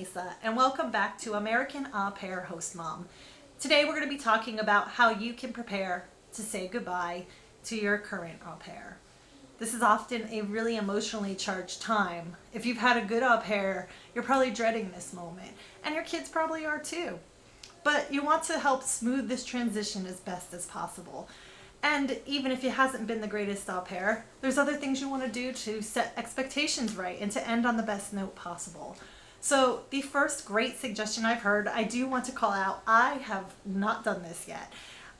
Lisa, and welcome back to American Aupair Host Mom. Today we're going to be talking about how you can prepare to say goodbye to your current au pair. This is often a really emotionally charged time. If you've had a good au pair, you're probably dreading this moment, and your kids probably are too. But you want to help smooth this transition as best as possible. And even if it hasn't been the greatest au pair, there's other things you want to do to set expectations right and to end on the best note possible. So the first great suggestion I've heard, I do want to call out, I have not done this yet.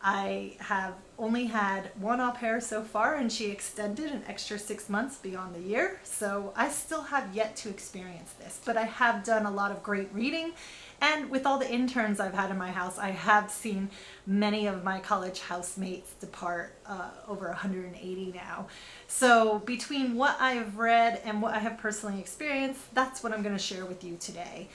I have only had one au pair so far, and she extended an extra 6 months beyond the year. So I still have yet to experience this, but I have done a lot of great reading. And with all the interns I've had in my house, I have seen many of my college housemates depart, over 180 now. So between what I've read and what I have personally experienced, that's what I'm going to share with you today.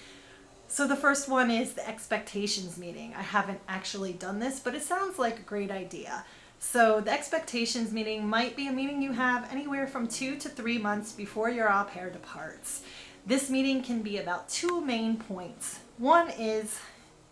So the first one is the expectations meeting. I haven't actually done this, but it sounds like a great idea. So the expectations meeting might be a meeting you have anywhere from 2 to 3 months before your au pair departs. This meeting can be about two main points. One is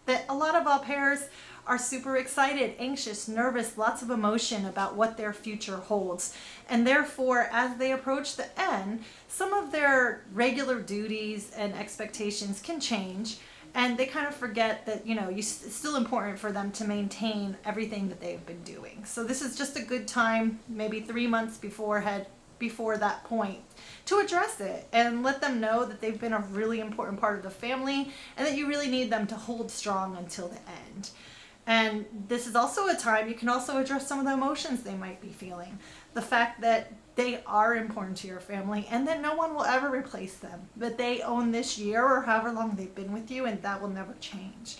that a lot of au pairs are super excited, anxious, nervous, lots of emotion about what their future holds. And therefore, as they approach the end, some of their regular duties and expectations can change. And they kind of forget that, it's still important for them to maintain everything that they've been doing. So this is just a good time, maybe 3 months before that point, to address it and let them know that they've been a really important part of the family and that you really need them to hold strong until the end. And this is also a time you can also address some of the emotions they might be feeling. The fact that they are important to your family and that no one will ever replace them, that they own this year or however long they've been with you, and that will never change.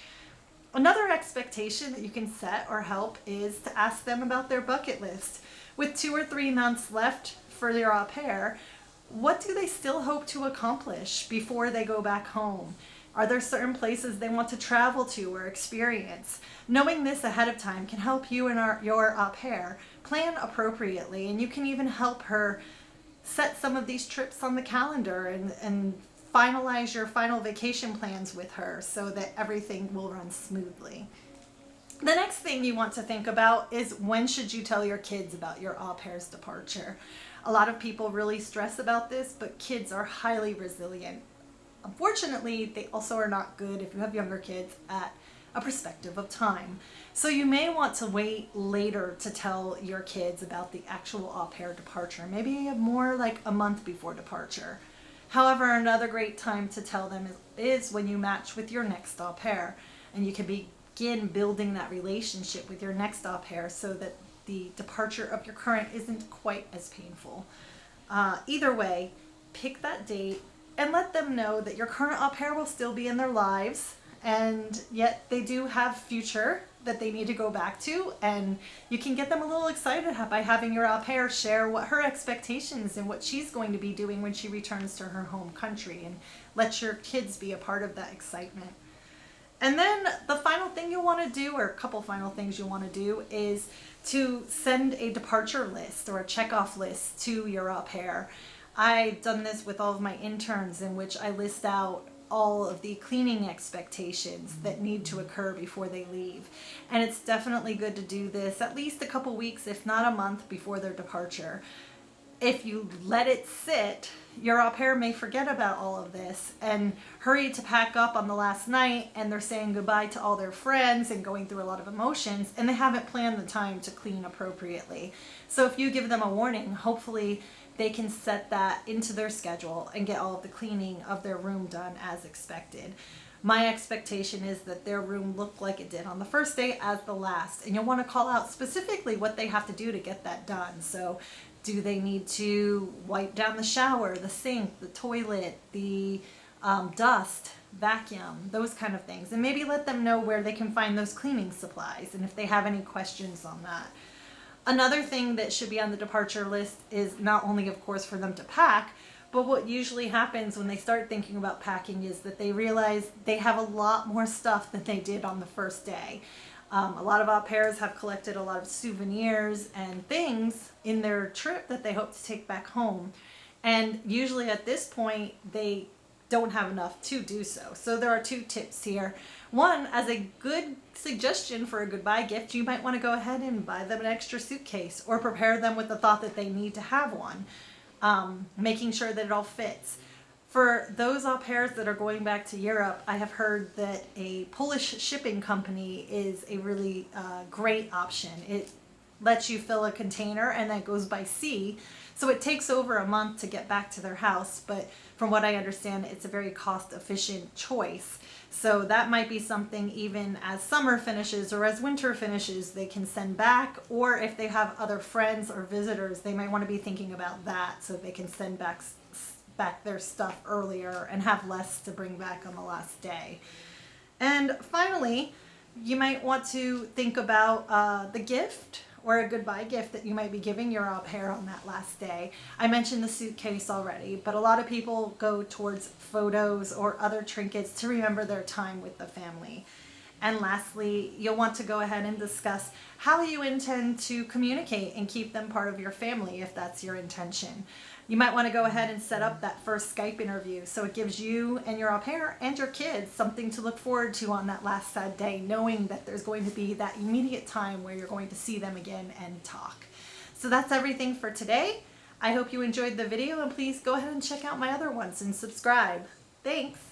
Another expectation that you can set or help is to ask them about their bucket list. With 2 or 3 months left for your au pair, what do they still hope to accomplish before they go back home? Are there certain places they want to travel to or experience? Knowing this ahead of time can help you and your au pair plan appropriately, and you can even help her set some of these trips on the calendar and finalize your final vacation plans with her so that everything will run smoothly. The next thing you want to think about is, when should you tell your kids about your au pair's departure? A lot of people really stress about this, but kids are highly resilient. Unfortunately, they also are not good, if you have younger kids, at a perspective of time. So you may want to wait later to tell your kids about the actual au pair departure, maybe more like a month before departure. However, another great time to tell them is when you match with your next au pair, and you can begin building that relationship with your next au pair so that the departure of your current isn't quite as painful. Either way, pick that date and let them know that your current au pair will still be in their lives, and yet they do have future that they need to go back to, and you can get them a little excited by having your au pair share what her expectations and what she's going to be doing when she returns to her home country, and let your kids be a part of that excitement. And then the final thing you want to do, or a couple final things you want to do, is to send a departure list or a checkoff list to your au pair. I've done this with all of my interns, in which I list out all of the cleaning expectations that need to occur before they leave. And it's definitely good to do this at least a couple weeks, if not a month, before their departure. If you let it sit, your au pair may forget about all of this and hurry to pack up on the last night, and they're saying goodbye to all their friends and going through a lot of emotions, and they haven't planned the time to clean appropriately. So if you give them a warning, hopefully they can set that into their schedule and get all of the cleaning of their room done as expected. My expectation is that their room looked like it did on the first day as the last, and you'll want to call out specifically what they have to do to get that done. So do they need to wipe down the shower, the sink, the toilet, the dust, vacuum, those kind of things, and maybe let them know where they can find those cleaning supplies and if they have any questions on that. Another thing that should be on the departure list is not only, of course, for them to pack, but what usually happens when they start thinking about packing is that they realize they have a lot more stuff than they did on the first day. A lot of au pairs have collected a lot of souvenirs and things in their trip that they hope to take back home. And usually at this point, they don't have enough to do so. So there are 2 tips here. One, as a good suggestion for a goodbye gift, you might want to go ahead and buy them an extra suitcase or prepare them with the thought that they need to have one, making sure that it all fits. For those au pairs that are going back to Europe, I have heard that a Polish shipping company is a really great option. It lets you fill a container and that goes by sea. So it takes over a month to get back to their house, but from what I understand, it's a very cost-efficient choice. So that might be something even as summer finishes or as winter finishes, they can send back, or if they have other friends or visitors, they might want to be thinking about that so they can send back their stuff earlier and have less to bring back on the last day. And finally, you might want to think about the gift or a goodbye gift that you might be giving your au pair on that last day. I mentioned the suitcase already, but a lot of people go towards photos or other trinkets to remember their time with the family. And lastly, you'll want to go ahead and discuss how you intend to communicate and keep them part of your family if that's your intention. You might want to go ahead and set up that first Skype interview so it gives you and your au pair and your kids something to look forward to on that last sad day, knowing that there's going to be that immediate time where you're going to see them again and talk. So that's everything for today. I hope you enjoyed the video, and please go ahead and check out my other ones and subscribe. Thanks!